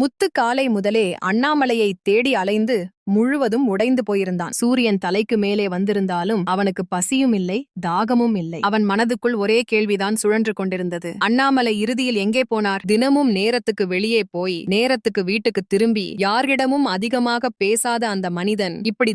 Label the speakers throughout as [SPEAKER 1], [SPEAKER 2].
[SPEAKER 1] முத்து காலை முதலே அண்ணாமலையை தேடி அலைந்து முழுவதும் உடைந்து போயிருந்தான். சூரியன் தலைக்கு மேலே வந்திருந்தாலும் அவனுக்கு பசியும் இல்லை, தாகமும் இல்லை. அவன் மனதுக்குள் ஒரே கேள்விதான் சுழன்று கொண்டிருந்தது. அண்ணாமலை இறுதியில் எங்கே போனார்? தினமும் நேரத்துக்கு வெளியே போய் நேரத்துக்கு வீட்டுக்கு திரும்பி யாரிடமும் அதிகமாக பேசாத அந்த மனிதன் இப்படி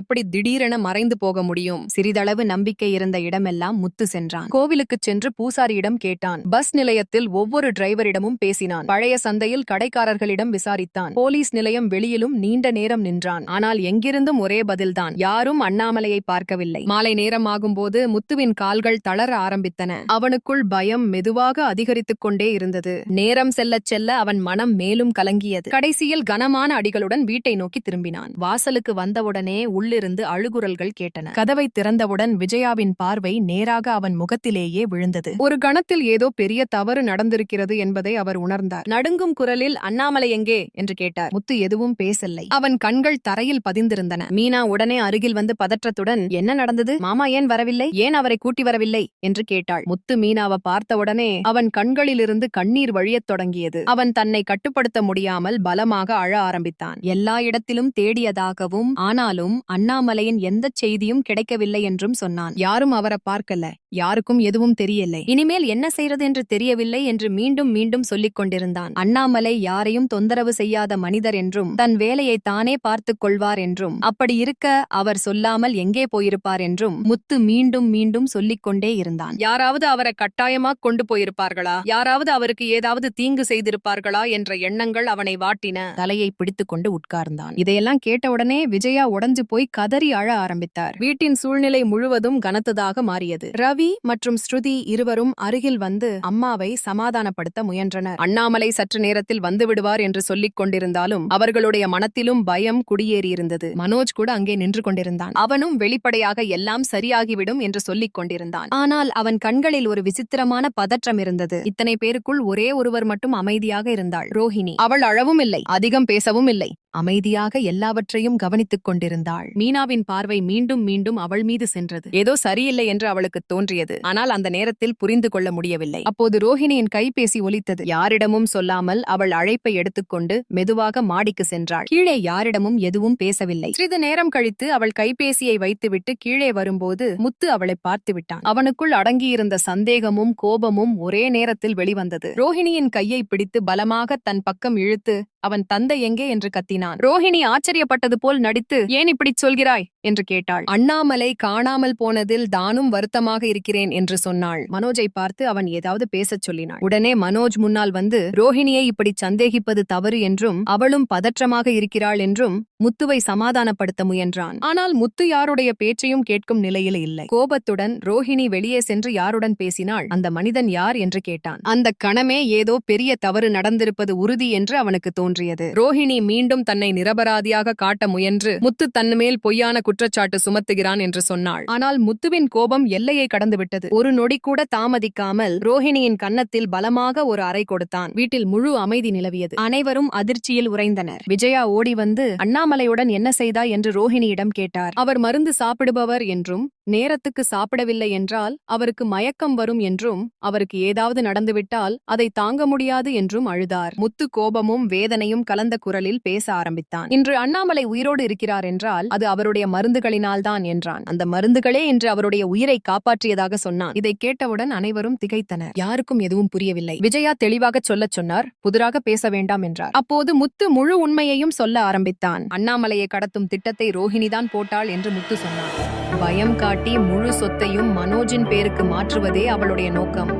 [SPEAKER 1] எப்படி திடீரென மறைந்து போக முடியும்? சிறிதளவு நம்பிக்கை இருந்த இடமெல்லாம் முத்து சென்றான். கோவிலுக்குச் சென்று பூசாரியிடம் கேட்டான். பஸ் நிலையத்தில் ஒவ்வொரு டிரைவரிடமும் பேசினான். பழைய சந்தையில் கடைக்காரர்களிடம் விசாரித்தான். போலீஸ் நிலையம் வெளியிலும் நீண்ட நேரம் நின்றான். ஆனால் எங்கிருந்தும் ஒரே பதில்தான். யாரும் அண்ணாமலையை பார்க்கவில்லை. மாலை நேரம் ஆகும்போது முத்துவின் கால்கள் தளர ஆரம்பித்தன. அவனுக்குள் பயம் மெதுவாக அதிகரித்துக் கொண்டே இருந்தது. நேரம் செல்லச் செல்ல அவன் மனம் மேலும் கலங்கியது. கடைசியில் கனமான அடிகளுடன் வீட்டை நோக்கி திரும்பினான். வாசலுக்கு வந்தவுடனே உள்ளிருந்து அழுகுரல்கள் கேட்டன. கதவை திறந்தவுடன் விஜயாவின் பார்வை நேராக அவன் முகத்திலேயே விழுந்தது. ஒரு கணத்தில் ஏதோ பெரிய தவறு நடந்திருக்கிறது என்பதை அவர் உணர்ந்தார். நடுங்கும் குரலில் அண்ணாமலை எங்கே என்று கேட்டார். முத்து எதுவும் பேசவில்லை. அவன் கண்கள் தரையில் பதிந்திருந்தன. மீனா உடனே அருகில் வந்து பதற்றத்துடன், என்ன நடந்தது? மாமா ஏன் வரவில்லை? ஏன் அவரை கூட்டி வரவில்லை என்று கேட்டாள். முத்து மீனாவை பார்த்தவுடனே அவன் கண்களிலிருந்து கண்ணீர் வழியத் தொடங்கியது. அவன் தன்னை கட்டுப்படுத்த முடியாமல் பலமாக அழ ஆரம்பித்தான். எல்லா இடத்திலும் தேடியதாகவும் ஆனாலும் அண்ணாமலையின் எந்த செய்தியும் கிடைக்கவில்லை என்றும் சொன்னான். யாரும் அவரை பார்க்கல, யாருக்கும் எதுவும் தெரியலை, இனிமேல் என்ன செய்யறது என்று தெரியவில்லை என்று மீண்டும் மீண்டும் சொல்லிக் கொண்டிருந்தான். அண்ணாமலை யாரையும் தொந்தரவு செய்யாத மனிதர் என்றும் தன் வேலையை தானே பார்த்துக் கொள்வார் என்றும், அப்படி இருக்க அவர் சொல்லாமல் எங்கே போயிருப்பார் என்றும் முத்து மீண்டும் மீண்டும் சொல்லிக் கொண்டே இருந்தான். யாராவது அவரை கட்டாயமாக கொண்டு போயிருப்பார்களா? யாராவது அவருக்கு ஏதாவது தீங்கு செய்திருப்பார்களா என்ற எண்ணங்கள் அவனை வாட்டின. தலையை பிடித்துக் கொண்டு உட்கார்ந்தான். இதையெல்லாம் கேட்டவுடனே விஜயா உடைஞ்சு போய் கதறி அழ ஆரம்பித்தார். வீட்டின் சூழ்நிலை முழுவதும் கனத்ததாக மாறியது. ரவி மற்றும் ஸ்ருதி இருவரும் அருகில் வந்து அம்மாவை சமாதானப்படுத்த முயன்றனர். அண்ணாமலை சற்று நேரத்தில் வந்து விடுவார் என்று சொல்லிக் கொண்டிருந்தாலும் அவர்களுடைய மனத்திலும் பயம் குடியேறியிருந்தது. மனோஜ் கூட அங்கே நின்று கொண்டிருந்தான். அவனும் வெளிப்படையாக எல்லாம் சரியாகிவிடும் என்று சொல்லிக் கொண்டிருந்தான். ஆனால் அவன் கண்களில் ஒரு விசித்திரமான பதற்றம் இருந்தது. இத்தனை பேருக்குள் ஒரே ஒருவர் மட்டும் அமைதியாக இருந்தாள், ரோஹிணி. அவள் அழவும் இல்லை, அதிகம் பேசவும் இல்லை, அமைதியாக எல்லாவற்றையும் கவனித்துக் கொண்டிருந்தாள். மீனாவின் பார்வை மீண்டும் மீண்டும் அவள் மீது சென்றது. ஏதோ சரியில்லை என்று அவளுக்கு தோன்றியது. ஆனால் அந்த நேரத்தில் புரிந்து கொள்ள முடியவில்லை. அப்போது ரோஹிணியின் கைபேசி ஒலித்தது. யாரிடமும் சொல்லாமல் அவள் அழைப்பை எடுத்துக்கொண்டு மெதுவாக மாடிக்கு சென்றாள். கீழே யாரிடமும் எதுவும் பேசவில்லை. சிறிது நேரம் கழித்து அவள் கைபேசியை வைத்துவிட்டு கீழே வரும்போது முத்து அவளை பார்த்து விட்டான். அவனுக்குள் அடங்கியிருந்த சந்தேகமும் கோபமும் ஒரே நேரத்தில் வெளிவந்தது. ரோஹிணியின் கையை பிடித்து பலமாக தன் பக்கம் இழுத்து, அவன் தந்தை எங்கே என்று கத்தினான். ரோஹிணி ஆச்சரியப்பட்டது போல் நடித்து, ஏன் இப்படி சொல்கிறாய் என்று கேட்டாள். அண்ணாமலை காணாமல் போனதில் தானும் வருத்தமாக இருக்கிறேன் என்று சொன்னாள். மனோஜை பார்த்து அவன் ஏதாவது பேசச் சொல்லினாள். உடனே மனோஜ் முன்னால் வந்து ரோஹிணியை இப்படி சந்தேகிப்பது தவறு என்றும் அவளும் பதற்றமாக இருக்கிறாள் என்றும் முத்துவை சமாதானப்படுத்த முயன்றான். ஆனால் முத்து யாருடைய பேச்சையும் கேட்கும் நிலையில் இல்லை. கோபத்துடன் ரோஹிணி வெளியே சென்று யாருடன் பேசினாள்? அந்த மனிதன் யார் என்று கேட்டான். அந்த கணமே ஏதோ பெரிய தவறு நடந்திருப்பது உறுதி என்று அவனுக்கு தோன்றியது. ரோஹிணி மீண்டும் தன்னை நிரபராதியாக காட்ட முயன்று முத்து தன்மேல் பொய்யான குற்றச்சாட்டு சுமத்துகிறான் என்று சொன்னாள். ஆனால் முத்துவின் கோபம் எல்லையை கடந்துவிட்டது. ஒரு நொடி கூட தாமதிக்காமல் ரோஹிணியின் கன்னத்தில் பலமாக ஒரு அறை கொடுத்தான். வீட்டில் முழு அமைதி நிலவியது. அனைவரும் அதிர்ச்சியில் உறைந்தனர். விஜயா ஓடி வந்து அண்ணாமலையுடன் என்ன செய்தாய் என்று ரோஹிணியிடம் கேட்டார். அவர் மருந்து சாப்பிடுபவர் என்றும் நேரத்துக்கு சாப்பிடவில்லை என்றால் அவருக்கு மயக்கம் வரும் என்றும் அவருக்கு ஏதாவது நடந்துவிட்டால் அதை தாங்க முடியாது என்றும் அழுதார். முத்து கோபமும் வேதனையும் கலந்த குரலில் பேச ஆரம்பித்தான். இன்று அண்ணாமலை உயிரோடு இருக்கிறார் என்றால் அது அவருடைய மருந்துகளினால்தான் என்றான். அந்த மருந்துகளே இன்று அவருடைய உயிரை காப்பாற்றியதாக சொன்னான். இதை கேட்டவுடன் அனைவரும் திகைத்தனர். யாருக்கும் எதுவும் புரியவில்லை. விஜயா தெளிவாக சொல்லச் சொன்னார். புதிராக பேச வேண்டாம் என்றார். அப்போது முத்து முழு உண்மையையும் சொல்ல ஆரம்பித்தான். அண்ணாமலையை கடத்தும் திட்டத்தை ரோஹிணிதான் போட்டாள் என்று முத்து சொன்னான். பயம் காட்டி முழு சொத்தையும் மனோஜின் பேருக்கு மாற்றுவதே அவளுடைய நோக்கம்.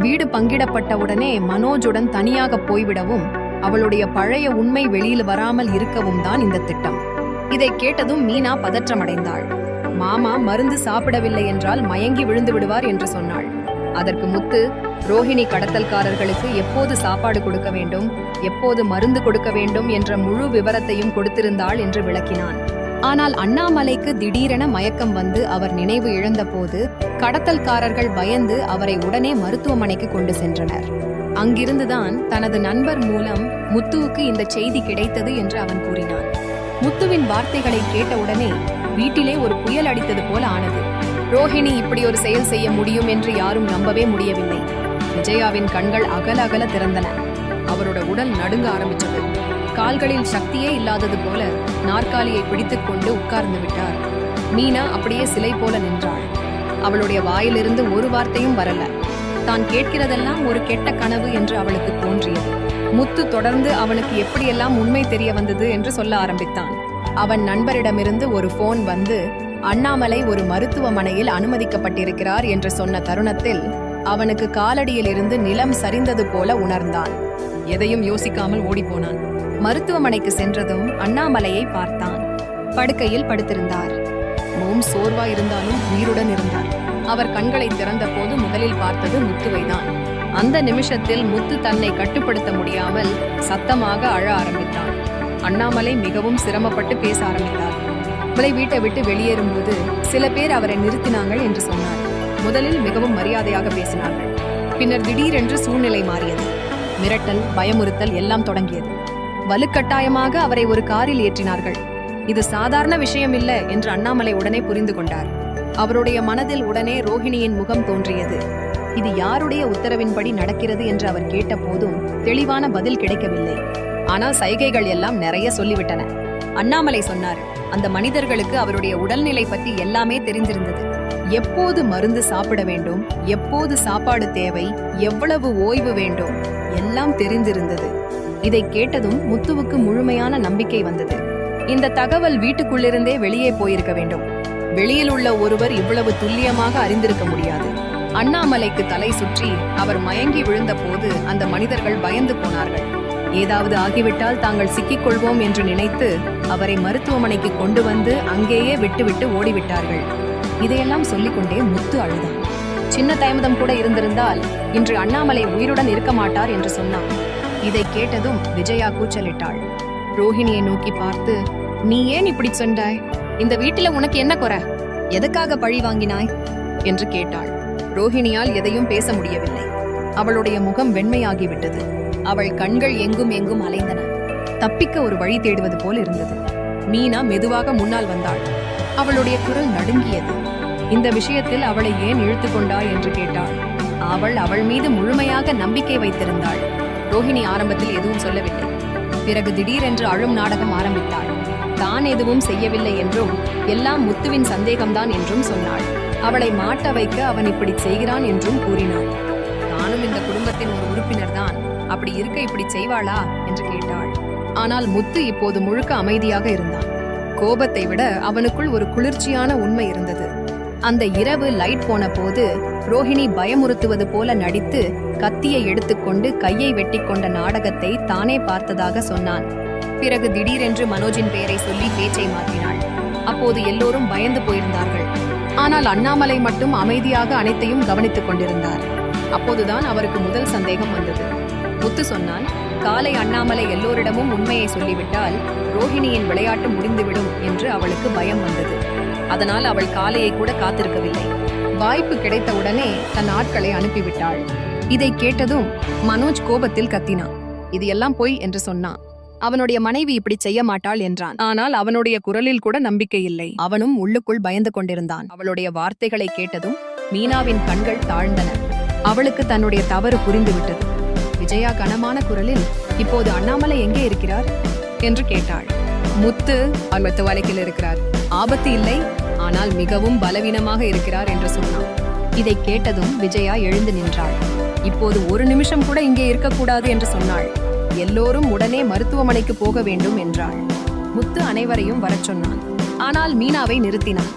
[SPEAKER 1] வீடு பங்கிடப்பட்டவுடனே மனோஜுடன் தனியாக போய்விடவும் அவளுடைய பழைய உண்மை வெளியில் வராமல் இருக்கவும் தான் இந்த திட்டம். இதை கேட்டதும் மீனா பதற்றமடைந்தாள். மாமா மருந்து சாப்பிடவில்லை என்றால் மயங்கி விழுந்து விடுவார் என்று சொன்னாள். அதற்கு முத்து, ரோஹிணி கடத்தல்காரர்களுக்கு எப்போது சாப்பாடு கொடுக்க வேண்டும், எப்போது மருந்து கொடுக்க வேண்டும் என்ற முழு விவரத்தையும் கொடுத்திருந்தாள் என்று விளக்கினான். ஆனால் அண்ணாமலைக்கு திடீரென மயக்கம் வந்து அவர் நினைவு இழந்தபோது கடத்தல்காரர்கள் பயந்து அவரை உடனே மருத்துவமனைக்கு கொண்டு சென்றனர். அங்கிருந்துதான் தனது நண்பர் மூலம் முத்துவுக்கு இந்த செய்தி கிடைத்தது என்று அவன் கூறினான். முத்துவின் வார்த்தைகளை கேட்டவுடனே வீட்டிலே ஒரு புயல் அடித்தது போல ஆனது. ரோஹிணி இப்படி ஒரு செயல் செய்ய முடியும் என்று யாரும் நம்பவே முடியவில்லை. விஜயாவின் கண்கள் அகல அகல திறந்தன. அவரோட உடல் நடுங்க ஆரம்பிச்சது. கால்களில் சக்தியே இல்லாதது போல நாற்காலியை பிடித்துக் கொண்டு உட்கார்ந்து விட்டார். மீனா அப்படியே சிலை போல நின்றாள். அவளுடைய வாயிலிருந்து ஒரு வார்த்தையும் வரல. தான் கேட்கிறதெல்லாம் ஒரு கெட்ட கனவு என்று அவளுக்கு தோன்றியது. முத்து தொடர்ந்து அவனுக்கு எப்படியெல்லாம் உண்மை தெரிய வந்தது என்று சொல்ல ஆரம்பித்தான். அவன் நண்பரிடமிருந்து ஒரு போன் வந்து அண்ணாமலை ஒரு மருத்துவமனையில் அனுமதிக்கப்பட்டிருக்கிறார் என்று சொன்ன தருணத்தில் அவனுக்கு காலடியில் இருந்து நிலம் சரிந்தது போல உணர்ந்தான். எதையும் யோசிக்காமல் ஓடிப்போனான். மருத்துவமனைக்கு சென்றதும் அண்ணாமலையை பார்த்தான். படுக்கையில் படுத்திருந்தார். முகம் சோர்வா இருந்தாலும் உயிருடன் இருந்தார். அவர் கண்களை திறந்த போது முதலில் பார்த்தது முத்துவைதான். அந்த நிமிஷத்தில் முத்து தன்னை கட்டுப்படுத்த முடியாமல் சத்தமாக அழ ஆரம்பித்தான். அண்ணாமலை மிகவும் சிரமப்பட்டு பேச ஆரம்பித்தார். அவளை வீட்டை விட்டு வெளியேறும்போது சில பேர் அவரை நிறுத்தினாங்கள் என்று சொன்னார். முதலில் மிகவும் மரியாதையாக பேசினார்கள். பின்னர் திடீரென்று சூழ்நிலை மாறியது. மிரட்டல், பயமுறுத்தல் எல்லாம் தொடங்கியது. வலுக்கட்டாயமாக அவரை ஒரு காரில் ஏற்றினார்கள். இது சாதாரண விஷயம் இல்ல என்று அண்ணாமலை உடனே புரிந்து கொண்டார். அவருடைய மனதில் உடனே ரோஹிணியின் முகம் தோன்றியது. இது யாருடைய உத்தரவின்படி நடக்கிறது என்று அவர் கேட்ட போதும் தெளிவான பதில் கிடைக்கவில்லை. ஆனால் சைகைகள் எல்லாம் நிறைய சொல்லிவிட்டன. அண்ணாமலை சொன்னார், அந்த மனிதர்களுக்கு அவருடைய உடல்நிலை பற்றி எல்லாமே தெரிந்திருந்தது. எப்போது மருந்து சாப்பிட வேண்டும், எப்போது சாப்பாடு தேவை, எவ்வளவு ஓய்வு வேண்டும், எல்லாம் தெரிந்திருந்தது. இதை கேட்டதும் முத்துவுக்கு முழுமையான நம்பிக்கை வந்தது. இந்த தகவல் வீட்டுக்குள்ளிருந்தே வெளியே போயிருக்க வேண்டும். வெளியில் உள்ள ஒருவர் இவ்வளவு துல்லியமாக அறிந்திருக்க முடியாது. அண்ணாமலைக்கு தலை சுற்றி அவர் மயங்கி விழுந்த போது அந்த மனிதர்கள் பயந்து போனார்கள். ஏதாவது ஆகிவிட்டால் தாங்கள் சிக்கிக் கொள்வோம் என்று நினைத்து அவரை மருத்துவமனைக்கு கொண்டு வந்து அங்கேயே விட்டுவிட்டு ஓடிவிட்டார்கள். இதையெல்லாம் சொல்லிக்கொண்டே முத்து அழுதான். சின்ன தாமதம் கூட இருந்திருந்தால் இன்று அண்ணாமலை உயிருடன் இருக்க மாட்டார் என்று சொன்னான். இதை கேட்டதும் விஜயா கூச்சலிட்டாள். ரோஹிணியை நோக்கி பார்த்து, நீ ஏன் இப்படி சொன்னாய்? இந்த வீட்டில உனக்கு என்ன குறை? எதுக்காக பழி வாங்கினாய் என்று கேட்டாள். ரோஹிணியால் எதையும் பேச முடியவில்லை. அவளுடைய முகம் வெண்மையாகிவிட்டது. அவள் கண்கள் எங்கும் எங்கும் அலைந்தன. தப்பிக்க ஒரு வழி தேடுவது போல் இருந்தது. மீனா மெதுவாக முன்னால் வந்தாள். அவளுடைய குரல் நடுங்கியது. இந்த விஷயத்தில் அவளை ஏன் இழுத்து கொண்டாய் என்று கேட்டாள். அவள் மீது முழுமையாக நம்பிக்கை வைத்திருந்தாள். ரோஹிணி ஆரம்பத்தில் எதுவும் சொல்லவில்லை. பிறகு திடீரென்று அழும் நாடகம் ஆரம்பித்தாள். தான் எதுவும் செய்யவில்லை என்றும் எல்லாம் முத்துவின் சந்தேகம்தான் என்றும் சொன்னாள். அவளை மாட்ட வைக்க அவன் இப்படி செய்கிறான் என்றும் கூறினாள். தானும் இந்த குடும்பத்தின் ஒரு உறுப்பினர் தான், அப்படி இருக்க இப்படி செய்வாளா என்று கேட்டாள். ஆனால் முத்து இப்போது முழுக்க அமைதியாக இருந்தான். கோபத்தை விட அவனுக்குள் ஒரு குளிர்ச்சியான உண்மை இருந்தது. அந்த இரவு லைட் போன போது ரோஹிணி பயமுறுத்துவது போல நடித்து கத்தியை எடுத்துக்கொண்டு கையை வெட்டி கொண்ட நாடகத்தை தானே பார்த்ததாக சொன்னான். பிறகு திடீரென்று மனோஜின் பெயரை சொல்லி பேச்சை மாற்றினாள். அப்போது எல்லோரும் பயந்து போயிருந்தார்கள். ஆனால் அண்ணாமலை மட்டும் அமைதியாக அனைத்தையும் கவனித்துக் கொண்டிருந்தார். அப்போதுதான் அவருக்கு முதல் சந்தேகம் வந்தது. முத்து சொன்னான், காலை அண்ணாமலை எல்லோரிடமும் உண்மையை சொல்லிவிட்டால் ரோஹிணியின் விளையாட்டு முடிந்துவிடும் என்று அவளுக்கு பயம் வந்தது. அதனால் அவள் காலையை கூட காத்திருக்கவில்லை. வாய்ப்பு கிடைத்தவுடனே தன் ஆட்களை அனுப்பிவிட்டாள். இதை கேட்டதும் மனோஜ் கோபத்தில் கத்தினான். இது எல்லாம் பொய் என்று சொன்னான். அவனுடைய மனைவி இப்படி செய்ய மாட்டாள் என்றான். ஆனால் அவனுடைய குரலில் கூட நம்பிக்கை இல்லை. அவனும் உள்ளுக்குள் பயந்து கொண்டிருந்தான். அவளுடைய வார்த்தைகளை கேட்டதும் மீனாவின் கண்கள் தாழ்ந்தன. அவளுக்கு தன்னுடைய தவறு புரிந்துவிட்டது. விஜயா கனமான குரலில், இப்போது அண்ணாமலை எங்கே இருக்கிறார் என்று கேட்டாள். முத்து அவர் வலைக்கில் இருக்கிறார். ஆபத்து இல்லை, ஆனால் மிகவும் பலவீனமாக இருக்கிறார் என்று சொன்னான். இதை கேட்டதும் விஜயா எழுந்து நின்றாள். இப்போது ஒரு நிமிஷம் கூட இங்கே இருக்கக்கூடாது என்று சொன்னாள். எல்லோரும் உடனே மருத்துவமனைக்கு போக வேண்டும் என்றாள். முத்து அனைவரையும் வரச் சொன்னான். ஆனால் மீனாவை நிறுத்தினான்.